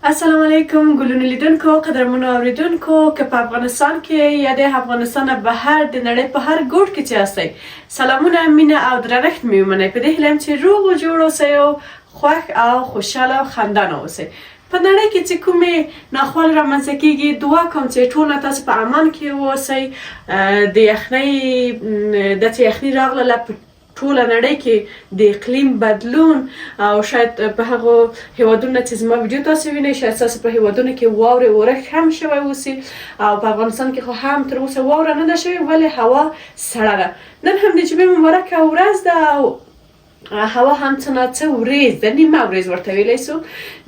السلام علیکم ګلونو لیدونکو قدرمنو اوریدونکو که په افغانستان کې یا د افغانستان بهر د نړۍ په هر ګوټ کې چې یاستئ سلامونه مینه او درنښت مې ومنئ په دې هیله یم چې روغ او جوړ اوسئ او خوښ او خوشحاله او خندانه اوسئ په نړۍ کې چې کومې ناخوالې رامنځته کیږي دعا کوم چې ټوله تاسو په امان کې واوسئ د یخنۍ داسې یخني راغله په ټوله نړۍ کې د اقلیم بدلون او شاید په هغو هیوادونو چې زما ویډیو تاسو وینئ شاید ستاسو په هیوادونو کې واورې اورښت هم شوی اوسي او په افغانستان کې خو هم تر اوسه واوره نه ده شوې ولې هوا سړه ده. نن هم د جمعې مبارکه ورځ ده او هوا هم څه نه څه وریځ ده نیمه وریځ ورته ویلی سو.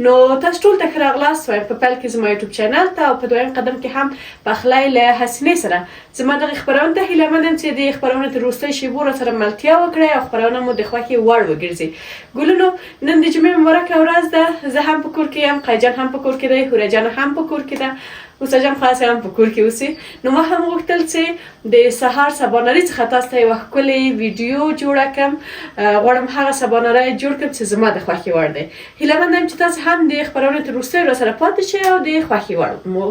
نو تاسو ټول ته ښه راغلاست وایم په پیل کې زما یوټیوب چینل ته او په دویم قدم کې هم پخلی له حسینې سره. زما دغې خپرونې ته هیله مند یم چې د خپرونې تر وروستیو شیبو راسره ملتیا وکړئ او خپرونه مو د خوښې وړ وګرځي. ګلونو نن د جمعې مبارکه ورځ ده، زه هم په کور کې یم، قیجان هم په کور کې دی، هوره جان هم په کور کې ده، موسی جان خاص هم په کور کې اوسي. نو ما هم غوښتل چې د سهار سباناري څخه تاسو ته یوه ښکلې ویډیو جوړه کړم. غواړم هغه سباناری جوړ کړم چې زما د خوښې وړ دی. هیله مند یم چې تاسو هم د خپرونې تر وروستیو راسره پاتې شئ او د خوښې وړ مو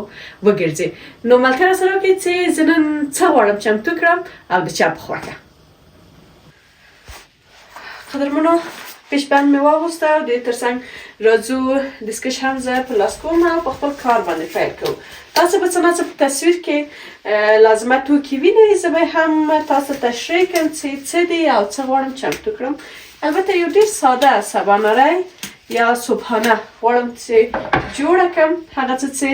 وګرځي. نو ملګري راسره وکړئ چې زه نن څه غواړم چمتو کړم او د چا په خوښه. قدرمنو پیشبند مې واغوسته او د ترڅنګ راځو دستکش هم زه په لاس کوم او په خپل کار باندې پیل کوو. تاسو به څه نه څه په تصویر کې لازمه توکي وینئ، زه به هم تاسو تشریح کړم چې څه دي او څه غواړم چمتو کړم. البته یو ډېر ساده سباناری یا صبحانه غواړم چې جوړه کړم، هغه څه چې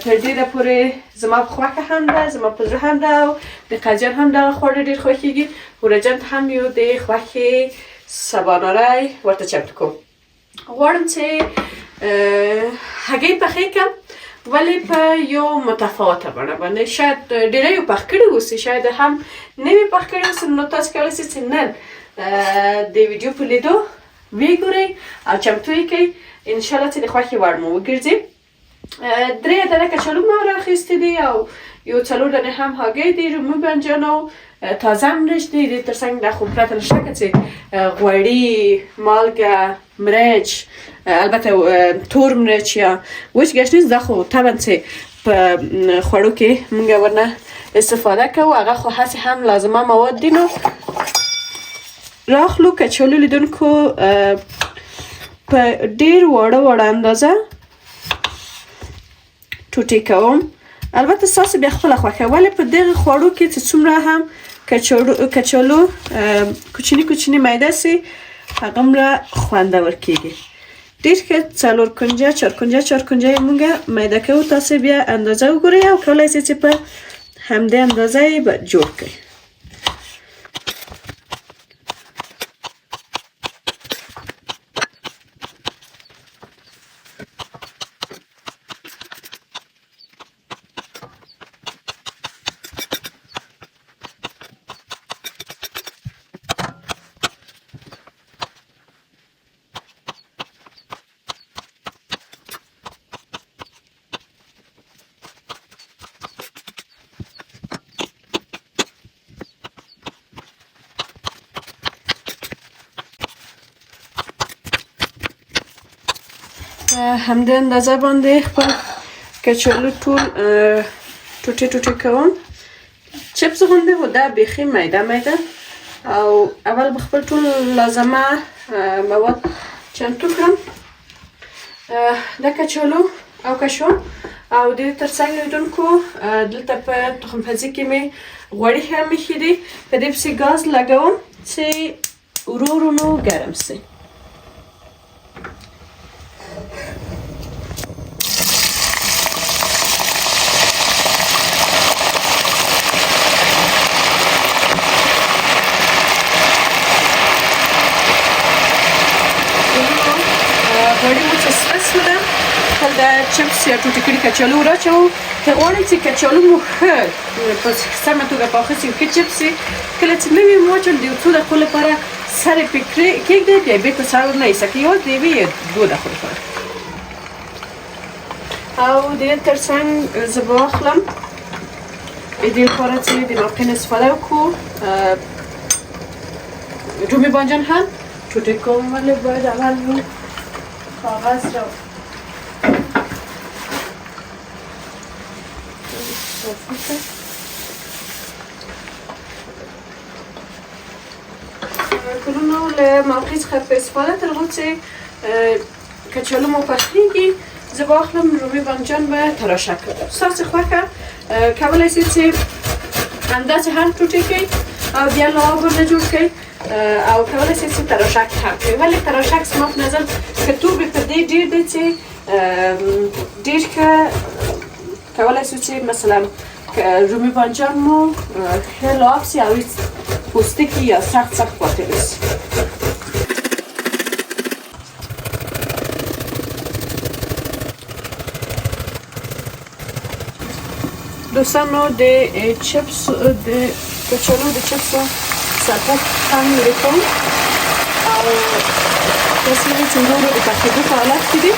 تر ډېره پورې زما په خوښه هم ده، زما په زړه هم ده او د قیجان هم دغه خواړه ډېر خوښېږي. هوره جان ته هم یو د خوښې سباناری ورته چمتو کوم. غواړم چې هګۍ پخې کړم ولی په یو متفاوته بڼه باندې. شاید ډېری یې پخ کړي اوسي، شاید هم نه وي پخ کړي اوسي. نو تاسو کولی شئ چې نن د ویډیو په لیدو ویې ګورئ او چمتو یې کړئ، انشاءالله چې د خوښې وړ مو وګرځي. 3 دانې کچالو ما رااخیستې دي او یو 4 دانې هم هګۍ دي، رومي بانجان او تازه مرچ دي. د ترڅنګ دا خو پرته له شکه چې غوړي، مالګه، مرچ، البته تور مرچ یا وچ ګشنیز دا خو طبعا چې په خوړو کې موږ ورنه استفاده کوو، هغه خو هسې هم لازمه مواد دي. نو راخلو کچالو لیدونکو په ډېر واړه اندازه ټوټې کوم. البته ستاسو بیا خپله خوښه، ولې په دغه خوړو کې چې څومره هم کچالو کوچني کوچني میده سي هغومره خوندور کیږي. ډېر ښه 4 کنجه 4 کنجه یې موږ میده کوو. تاسو بیا اندازه وګورئ او کولی شئ چې په همدې اندازه یې به جوړ کړئ. همدې اندازه باندې خپل کچالو ټول ټوټې ټوټې کوم. چپس غوندې و دا بیخي میده او اول به خپل ټول لازمه مواد چمتو کړم. دا کچالو او کشو او د ترڅنګ لیدونکو دلته په تخم پزي کې مې غوړي هم ایښي دي. په دې پسې ګاز لګوم چې ورو ورو نو ګرم سي. غوړي مو چې سره شوله خپل د چپس یا ټوټې کړي کچالو راچوو. که غواړئ چې کچالو مو ښه په سمه توګه پاخه سي، ښه چپس سي، کله چې نه وي واچول د یو څو دقیقو لپاره سر یې پرې کېږدئ، بیا یې بېرته سر ورنه ایسه کړئ، یوازې د یوې یا 2 دقیقو لپاره. او د دې ترڅنګ زه به واخلم د دې لپاره چې د ناپکین استفاده وکړو. رومي بانجان هم ټوټې کوم، ولې باید اول کاغذ را اضافه کلونو له موقع څخه په استفاده تر هغو چې کچالو مو پخیږي زه به اخلم رومي بانجان به تراشه کړم. ستاسو خوښه کولی شئ چې همداسې هم ټوټې کړئ او بیا لعاب ورنه جوړ کړئ او کولی شئ چې تراشک هم کړئ. ولې تراشک زما په نظر کتوب یې په دې ډېر دی چې ډېر ښه کولی شو چې مثلا رومي بانجان مو ښه لعاب شي او هېڅ پوستکی یا سخت پاتې نشي. دوستانو د چپس د کچالو د چپسو سرپوښ هم لرې کوم او داسې وي چې نورو د پخېدو په حالت کې دي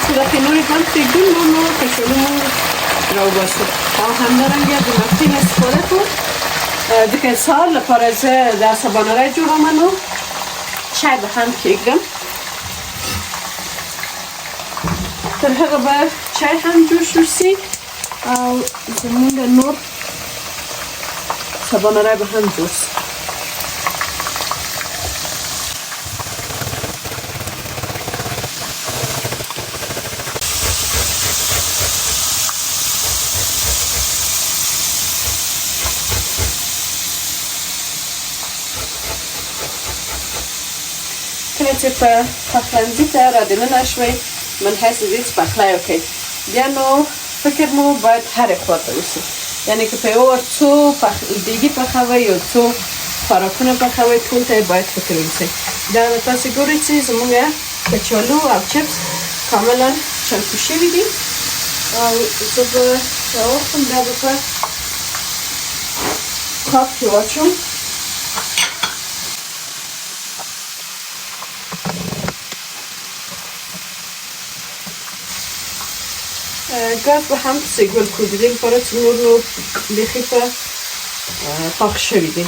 چې داسې نورې هم پرېږدو نو کچالو مو راوباسو او همدارنګه د مغزي نه استفاده کوم ځکه سهار لپاره زه د سباناری جوړوم نو چای به هم کېږدم تر هغه به چای هم جوش شي او زمونږ نور سباناری به هم جوړ شي. کله چې په پخلنځي ته را دننه شوئ من حیث دې چې پخلی وکړئ بیا نو فکر مو باید هرې خواته وشي یعنی که په یو څو دیګي پخوئ یو څو خوراکونه پخوئ ټول ته باید فکر وشئ. دا تاسې ګورئ چې زموږ کچالو او چپس کاملا چمتو شوي دي او زه به راواخلم بیا به په کاپ کې واچوم. ګاز به هم پسې ګل کړو د دې لپاره چې نور نو بیخي په پاخ شوي دي.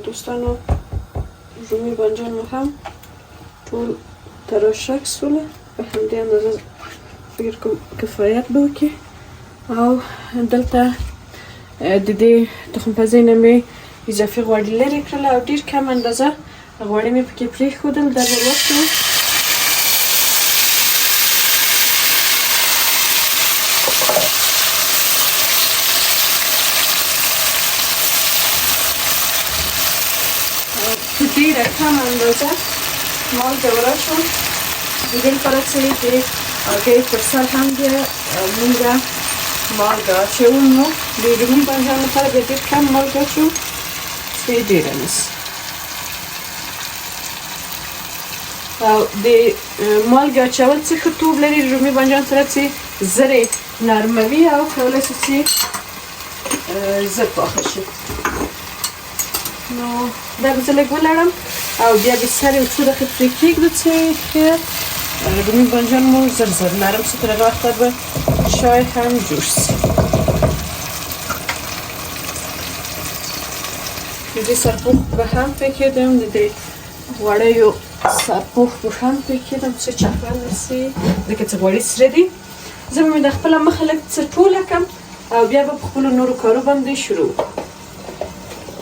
دوستانو رومي بانجان مو هم ټول تراشک سوله په همدې اندازه فکر کوم کفایت به وکړي او دلته د دې تخم پزۍ نه مې اضافي غوړي لرې کړل او ډېر کم اندازه غوړي مې پکې پرېښودل. دا به واخلو په ډېره کم اندازه مالګه ور اچوم د دې لپاره چې د هګۍ پر سر هم بیا مونږ مالګه اچوو نو د رومي بانجان لپاره به ډېر کم مالګه اچوو چې ډېره نشي او د مالګه اچول څه ښه توب لري رومي بانجان سره چې زر یې نرموي او کولی شي چې زر پاخه شي. نو دا به زه لږ ولړم او بیا به سر یې څو دقیقې پرې کېږدو چې ښه رومي بانجان مو زر زر نرم شي تر هغه وخته به چای هم جوش شي. د دې سرپوښ به هم پرې کېږدم د دې غوړیو سرپوښ به هم پرې کېږدم چې چپه نه شي ځکه چې غوړي سره دي. زه به مې د خپله مخه لږ څه ټوله کړم او بیا به په خپلو نورو کارو باندې شروع وکړم.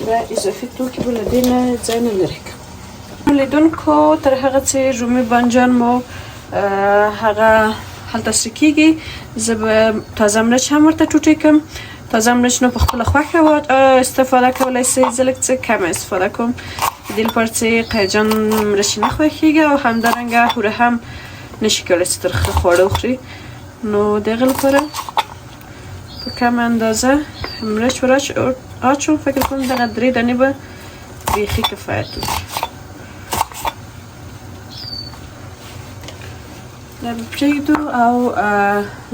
دا اضافي توکي به له دې نه ځای نه لرې کړم. لیدونکو تر هغه چې رومي بانجان مو هغه هلته څه کېږي زه به تازه مرچ هم ورته ټوټې کړم. تازه مرچ نو په خپله خوښه استفاده کولی شئ. زه لږ څه کمه استفاده کوم د دې لپاره چې قیجان مرچ نه خوښېږي او همدارنګه هوره هم نشي کولی چې ترخه خواړه وخوري نو د هغې لپاره په کمه اندازه مرچ ور اچوم. فکر کوم دغه 3 دانې به بیخي کفایت وکړي. دا به پرېږدو او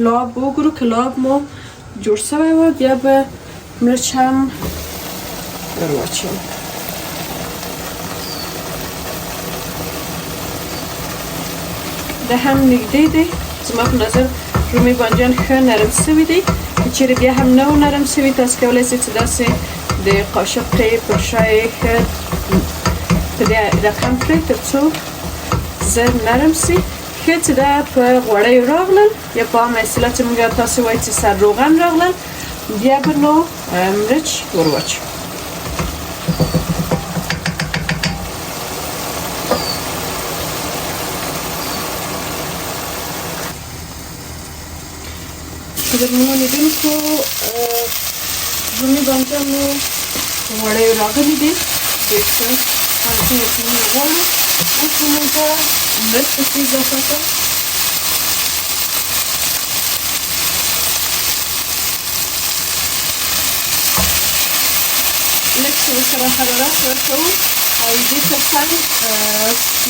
لعاب به وګورو که لعاب مو جوړ شوی و بیا به مرچ هم ور واچوم. دا هم نږدې دی زما په نظر رومي بانجان ښه نرم شوي دي که چیرې بیا هم نه نرم شوي تاسو کولی شئ چې داسې د قاشق پرشای ښه په دې رقم کړئ تر څو زر نرم شي. ښه چې دا په غوړیو راغلل یا په عامه اصطلاح چې موږ تاسو وایي چې سر روغن راغلل بیا به نو مرچ ور واچوو. قدرمنو لیدونکو رومي بانجان مو غوړیو راغلي دي ډېر ښه هلته ورته موږ غواړو. اوس به موږ ته مرچ پکې اضافه کړو. لږ څه ورسره حرارت ورکوو او دې تر څنګ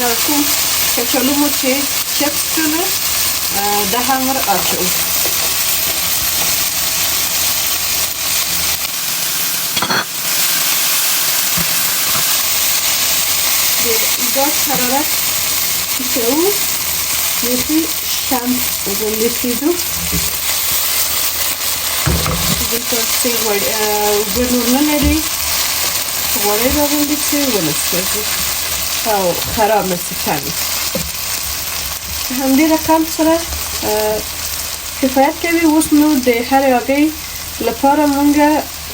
دغه کوم کچالو مو چې چپس کړله دا هم ور اچوو. د ګاز حرارت ټیټوو بیخي شم ولیکېدو. دلته څه اوبه نور نه لري غوړی راباندې چې ونه سوځي او خراب نه شي کمې. په همدې رقم سره کفایت کوي. اوس نو د هرې هګۍ لپاره مونږ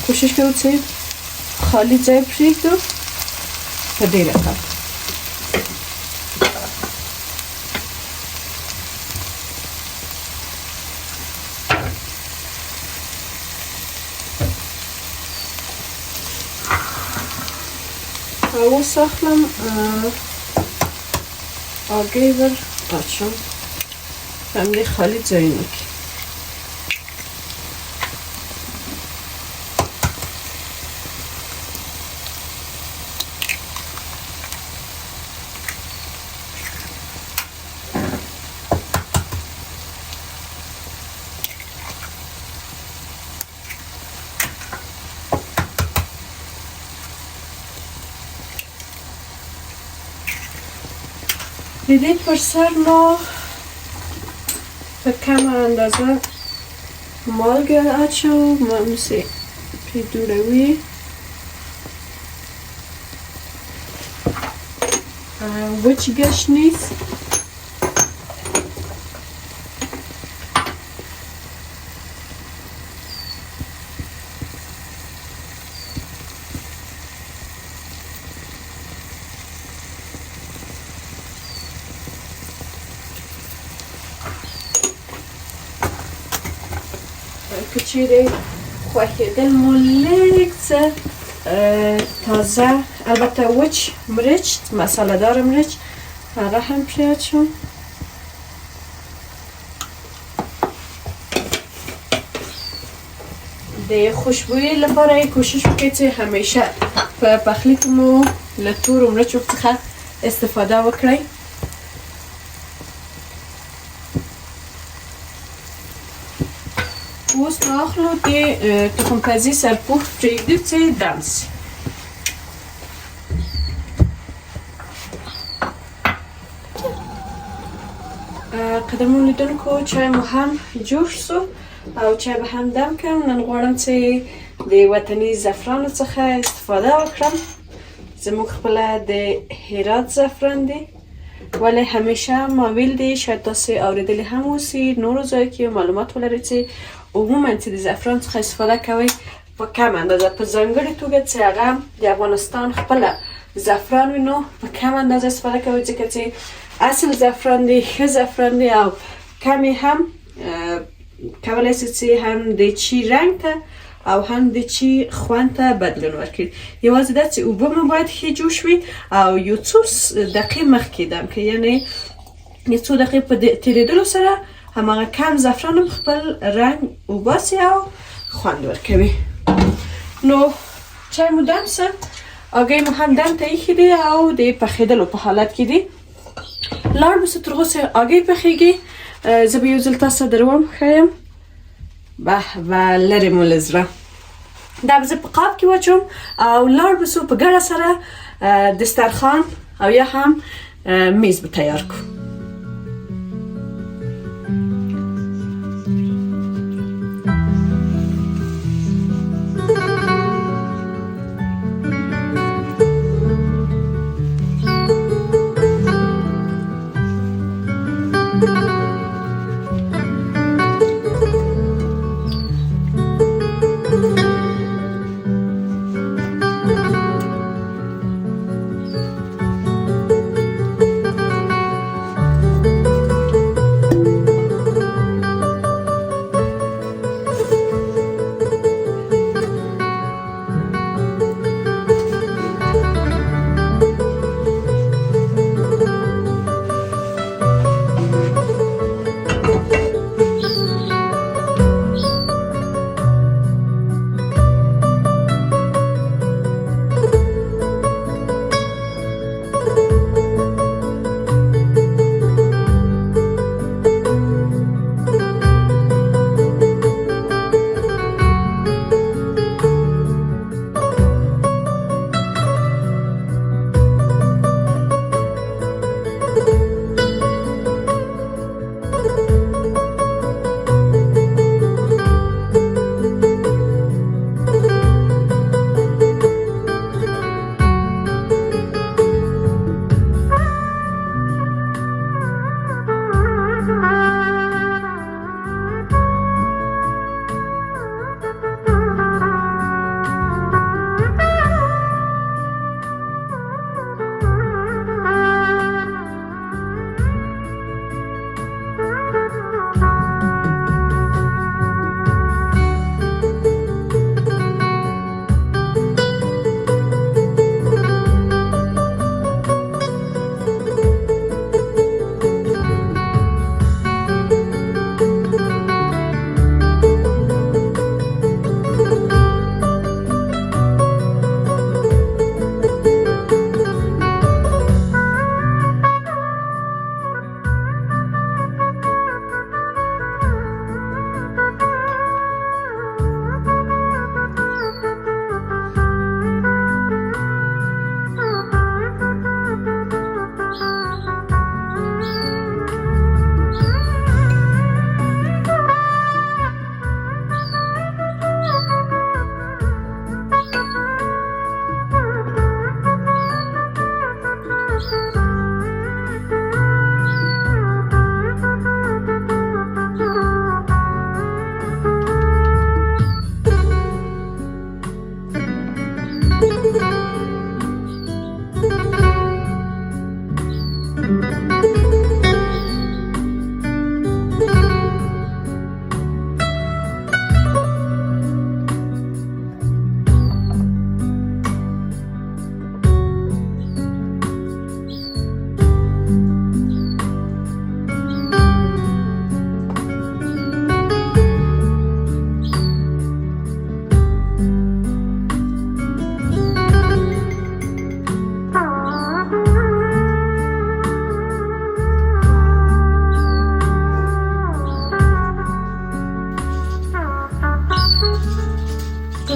کوشش کوو چې خالي ځای پرېږدو په دې رقم. اوس اخلم هګۍ ور اچوم په همدې خالي ځایونو کې. د دې پر سر ما په کمه اندازه مالګه اچوم. مثل پرې دوړوي وچ ګشنیز که چیرې خوښېدل مو لږ څه تازه البته وچ مرچ مساله دار مرچ هغه هم پرې اچوم. د خوشبویۍ لپاره یې کوشش وکړئ چې همیشه په پخلي کې مو له تورو مرچو څخه استفاده وکړئ. اوس نو اخلو د تخم پزي سرپوښ پرېږدو چې دم شي. قدرمنو لیدونکو چای مو هم جوش شو او چای به هم دم کړم. نن غواړم چې د وطني زعفرانو څخه استفاده وکړم. زموږ خپله د هرات زعفران دی ولی همیشه ما ویل دی شاید تاسو اوریدلی هم اوسئ نورو ځایو کې معلومات ولرئ چې عموما چې د زعفران څخه استفاده کوئ په کم اندازه په ځانګړې توګه چې هغه د افغانستان خپله زعفران وي نو په کم اندازه استفاده کوئ ځکه چې اصل زعفران دی ښه زعفران دی او کمی هم کولی شي چې هم د چی رنګ ته او هم د چی خوند ته بدلون ورکړي. یوازې دا چې اوبه مو باید ښې جوش وي او یو څو دقیقې مخکې دم کړئ یعنې یو څو دقیقې په تېرېدلو سره هماغه کم زعفران هم خپل رنګ وباسي او خوند ورکوي. نو چای مو دم شه هګۍ مو هم دم ته ایښي دي او د پخېدلو په حالت کې دي. لاړ به سو تر اوسه هګۍ پخېږي. زه به یو ځل تاسو ته دروم ښیم. به به لرې مو له زړه دا به زه په قاب کې واچوم او لاړ به سو په ګډه سره دسترخوان او یا هم میز به تیار کړو.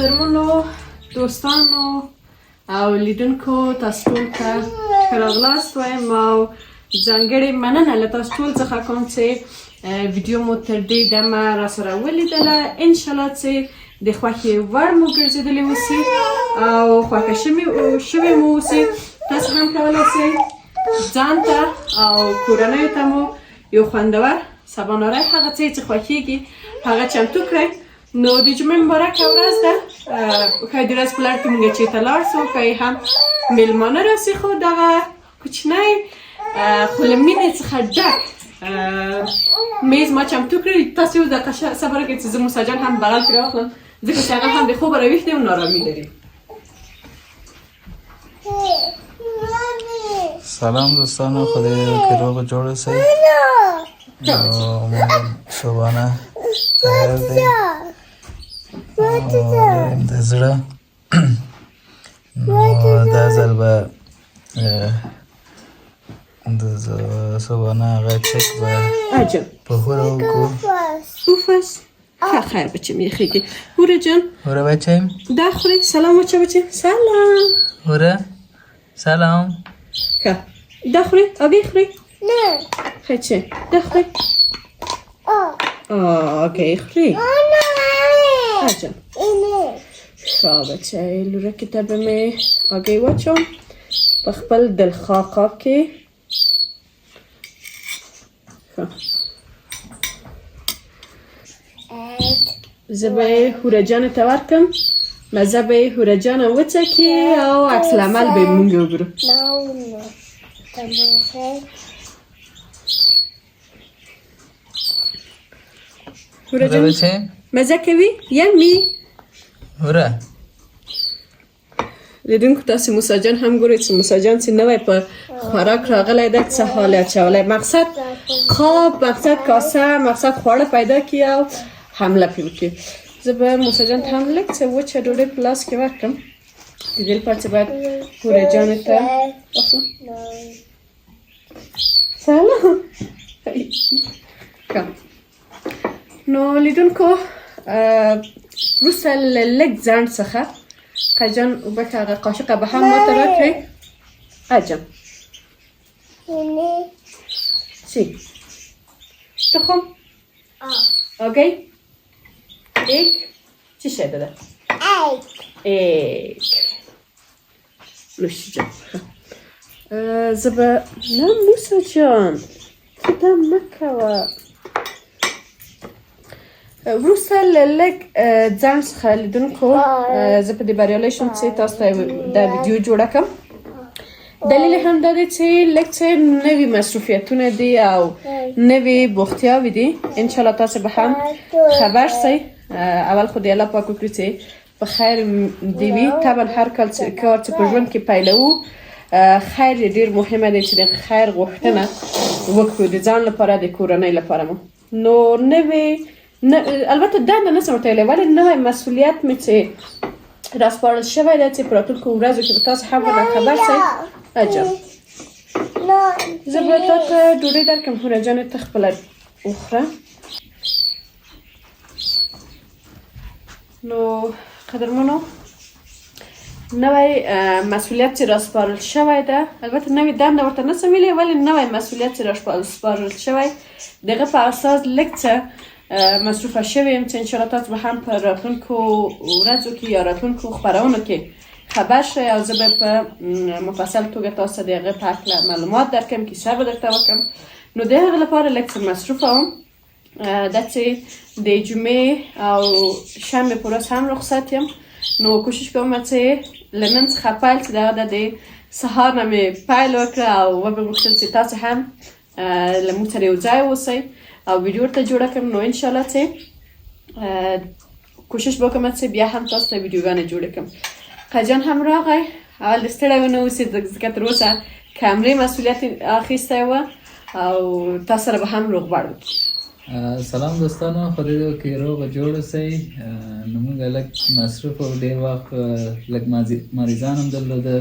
قدرمنو دوستانو او لیدونکو تاسو ټول ته ښه راغلاست وایم او ځانګړې مننه له تاسو ټول څخه کوم چې ویډیو مو تر دې دمه راسره ولیدله. انشاءالله چې د خوښې وړ مو ګرځېدلې اوسي او خوښه شوې مو اوسي. تاسو هم کولی شئ ځان ته او کورنیو ته مو یو خوندور سباناری هغه څه چې خوښیږي هغه چمتو کړئ. نو د جمعې مبارکه ورځ ده. ښایي د ورځ په لړ کې موږ چېرته لاړ شو، ښایي هم میلمانه راسي، خو دغه کوچنی خو له مینې څخه ډک میز ما چمتو کړی. تاسو اوس دقیقه صبر وکړئ چې زه موسی جان هم بغل پرې واخلم، ځکه چې هغه هم د خوبه راویښ دی او نارامي لري. سلام دوستانو، خدای که روغ جوړ اوسئ. صبحانه خیر دی د زړه. نو دا ځل به د صبحانه هغه چک به په هوره وکړو. اوفس ښه خیر بچم یخیږي. هوره جان هوره بچیم دا خوري. سلام وچه بچم. سلام هوره. سلام. ښه دا خوري آبی خوري؟ نه ښه چې دا خوري آگه خوري؟ آجان ښه بچه لورکې ته به مې آگه واچوم په خپل دلخواقا کې. ښه زه به یې هوره جانې ته ورکړم، مزه به یې هوره جانه وڅکي او عکس العمل به یې مونږ وګورو. هوره جان مزه کوي؟ یمی هوره لیدونکو تاسو موسی جان هم ګورئ چې موسی جان چې نوی په خوراک راغلی ده څه حال اچولی. مقصد خواب، مقصد کاسه، مقصد خواړه پیدا کړي او حمله پرې وکړي. زه به موسی جان ته هم لږ څه وچه ډوډۍ په لاس کې ورکړم د دې لپاره چې باید هوره جانې ته واخلم. سلام. نو لیدونکو وروسته له لږ ځنډ څخه قیجان وبکه هغه قاشقه به هم ماته راکړئ. اجان چی؟ تخم آگه ایگ چی شده ده؟ ایگ نوشی جان زبا نه موسی جان کده مکوه. وروسته له لږ ځنډ څخه لیدونکو زه په دې بریالی شوم چې تاسو ته دا ویډیو جوړه کړم. دلیل هم دا دی چې لږ څه نوي مصروفیتونه دي او نوي بوختیاوې دي. انشاءالله تاسو به هم خبر شئ. اول خو د الله پاک وکړو چې په خیر دې وي. طبعا هر کار چې په ژوند کې پیلوو خیر یې ډېر مهمه دی چې د خیر غوښتنه وکړو د ځان لپاره د کورنۍ لپاره مو. نو نوي البته دنده نشم ورته ویلی، ولې نوی مسئولیت مې چې راسپارل شوی دی چې په راتلونکو ورځو کې به تاسو هم ورنه خبر شئ. اجان زه به تا ته ډوډۍ درکړم هوره جانې ته خپله وخوره. نو قدرمنو نوی مسئولیت چې راسپارل شوی ده، البته نوی دنده ورته نشم ویلی، ولې نوی مسئولیت چې راسپارل شوی دغه په اساس لږ څه مصروفه شوی یم چې انشاءالله تاسو به هم په راتلونکو ورځو کې یا راتلونکو خپرونو کې خبر شئ او زه به په مفصل توګه تاسو د هغه په هکله معلومات درکړم، کیسه به درته وکړم. نو د هغه لپاره لږ څه مصروفه وم. دا چې د جمعې او شنبې په ورځ هم رخصت یم. نو کوشش کوم چې له نن څخه پیل چې دغه د سهار نه مې پیل وکړه او وبه غوښتل چې تاسو هم له موږ سره یو ځای اوسئ او ویډیو ته جوړه کړم. نو انشاءالله چې کوشش به وکړم چې بیا هم تاسو ته ویډیوګانې جوړه کړم. قیجان هم راغی، اول د ستړی ونه اوسېد ځکه تر اوسه کمرې مسئولیت اخیستی وه او تاسو سره به هم روغبړ وکړي. سلام دوستانو، خدای دې روغ جوړ اوسئ. نو موږ لږ مصروف او ډېر وخت لږ مریضان هم درلوده.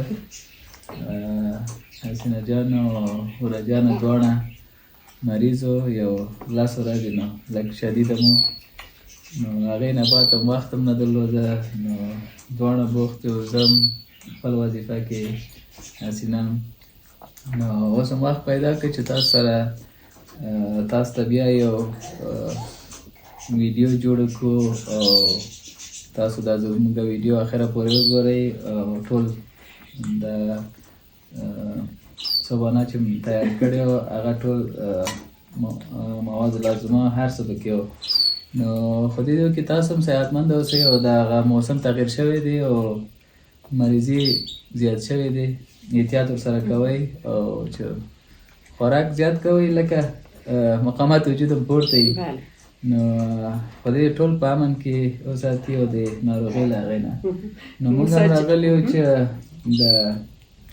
حسینه جان او هوره جان دواړه مریض و، یو 10 ورځې نو لږ شدیده مو نو هغې نه بعد هم وخت هم نه درلوده، نو دواړه بوخت یو، زه هم خپل وظیفه کې، حسینه هم. نو اوس هم وخت پیدا کړ چې تاسو سره تاسو ته بیا یو ویډیو جوړ کړو او تاسو دا زموږ د ویډیو اخره پورې وګورئ او ټول د سبانه چې مې تیار کړی و هغه ټول مواد لازمه هر څه پکې و. نو خو دې کې تاسو هم صحتمند اوسئ او د هغه موسم تغییر شوی دی او مریضي زیات شوی دی، احتیاط ورسره کوئ او چې خوراک زیات کوئ لکه مقامات وجود هم پورته وي. نو خدای ټول په امن کې وساتي او د ناروغۍ له هغې نه. نو موږ هم راغلي یو چې د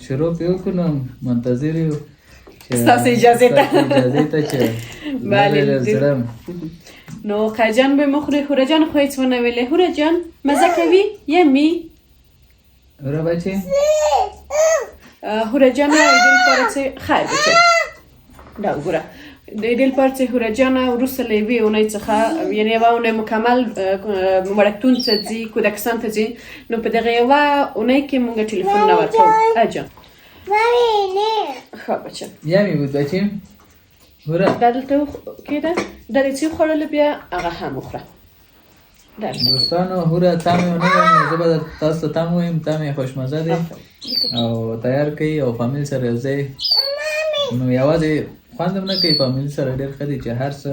شروع پې وکړو، نو منتظر یو ستاسو اجازې ته چې بله زړه. نو قیجان به مخوری هوره جان خو هیڅ ونه ویلې. هوره جان مزه کوي یمی هوره بچه هوره جان ایدل پاره خیر بچه دا وګوره د ایدل پاره هوره جان وروسته له یوې اونۍ څخه یعنې یوه اونۍ مکمل وړکتون ته ځي، کودکستان ته ځي. نو په دغه یوه اونۍ کې موږ ټلیفون نه ورکوو. اجان ښه بچه یمی بود بچه هوره دا دلته کېده دا دې چې خوړله بیا هغه هم وخوره. دوستانو هوره تم یې ونه ویم، زه به تاسو ته تم ویم، تم یې خوشمزه دی او تیار کوي او فامیل سره یو ځای. نو یوازې خوند هم نه کوي، فامیل سره ډېر ښه دی چې هر څه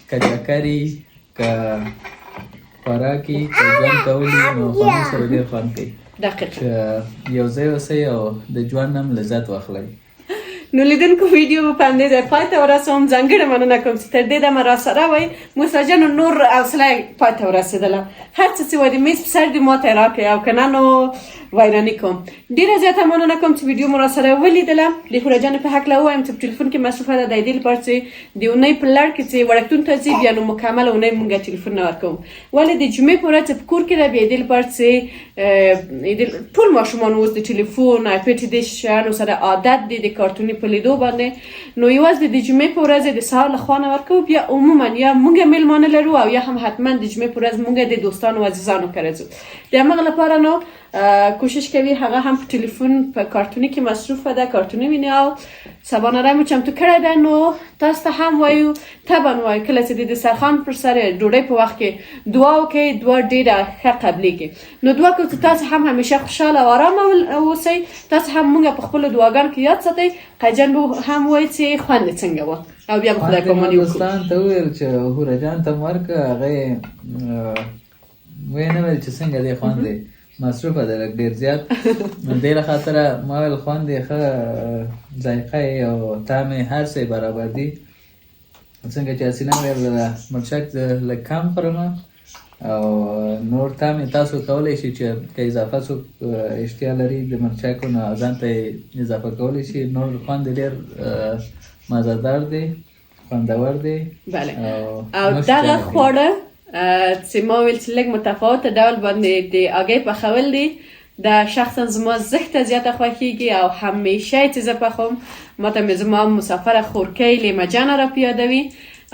که چکري که خوراکي که ژوند کولی نو فامیل سره ډېر خوند کوي چې یو ځای اوسئ او د ژوند هم لذت واخلئ. نو لیدونکو ویډیو به په همدې ځای پای ته ورسوم. ځانګړې مننه کوم چې تر دې دمه راسره وئ. موسی جانو نور حوصله یې پای ته ورسېدله. هر څه چې وایي د میز په سر دې ماته یې راکړئ او که نه نو ویراني کوم. ډېره زیاته مننه کوم چې ویډیو مو راسره ولیدله. د هوره جانې په هکله ووایم چې په ټلیفون کې مصروفه ده، د دې لپاره چې د اونۍ په لړ کې چې وړکتون ته ځي بیا نو مکمله اونۍ مونږ ټلیفون نه ورکوو. ولې د جمعې په ورځ چې په کور کې ده بیا د دې لپاره چې ټول ماشومان اوس د ټلیفون آیپیډ دې شیانو سره عادت دی د کارتوني په لیدو باندې. نو یوازې د جمعې په ورځ د سهار له خوا نه ورکوو، بیا عموما یا مونږ میلمانه لرو او یا هم حتما د جمعې په ورځ مونږ د دوستانو و عزیزانو کره ځو. د همغه لپاره نو کوشش کوي هغه هم په ټلیفون په کارتوني کې مصروفه ده، کارتوني ویني او سباناره مو چمتو کړی ده. نو تاسو ته هم وایو طبعا وایو کله چې د دسترخوان پر سر ډوډۍ په وخت کې دعا وکړئ، دعا ډېره ښه قبلیږي. نو دعا کوو چې تاسو هم همیشه خوشحاله او ارامه اوسئ. تاسو هم مونږ په خپلو دعاګانو کې یاد ساتئ. قیجان به هم وایي چې خوند یې څنګه وه او بیا به خدای پاماني وکړو. دوستان ته وویل چې هوره جان ته م ورکړه، هغې ویې نه ویل چې څنګه دی خوند دی، مصروفه ده لږ ډېر زیات. نو دې له خاطره ما ویل خوند یې ښه، ذایقه یې او طعم یې هر څه برابر دي. څنګه چې حسینه ویل مرچک زه لږ کم خورم او نور طعم یې تاسو کولی شئ چې که اضافه څوک اشتیا لري د مرچکو نو ځان ته یې اضافه کولی شي. نور خوند یې ډېر مزهدار دی، خوندور دی. بله او دغه خواړه چې ما ویل چې لږ متفاوته ډول باندې د هګۍ پخول دي دا شخصا زما زښته زیاته خوښیږي او همیشه چې زه پخوم ماته مې زما مسافره خورکۍ لیمه جانه را پیادوي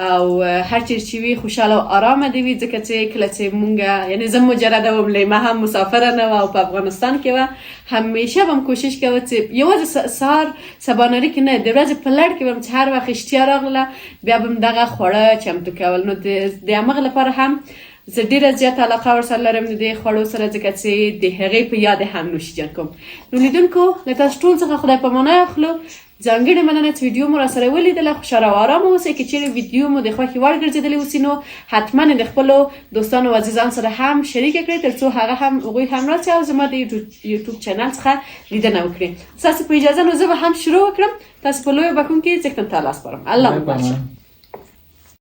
او هر چیر چې وي خوشحاله او آرامه دی وي، ځکه چې کله چې مونږ یعنې زه مجرده وم، لیمه هم مسافره نه وه او په افغانستان کې وه. همیشه به هم کوشش کوه چې یوازې سهار سباناري کې نه، د ورځې په لړ کې به هم چې هر وخت اشتیا راغله بیا به هم دغه خواړه چمتو کول. نو د همغه لپاره هم زه ډېره زیاته علاقه ورسره لرم د دې خوړو سره، ځکه چې د هغې په یاد هم نوشیجان کوم. نو لیدونکو له تاسو ټول څخه خدای پاماني اخلو. ځانګړې مننه چې ویډیو مو راسره ولیدله. خوشحاله او ارامه اوسئ. که چیرې ویډیو مو د خوښې وړ ګرځېدلی اوسي نو حتما د خپلو دوستانو او عزیزانو سره هم شریکه کړئ تر څو هغوی هم راسي او زما د یوټیوب چینل څخه لیدنه وکړي. ستاسو په اجازه نو زه به هم شروع وکړم. تاسو په لویو بخښونکي څښتن ته لاس سپارم. الله مو بخښه.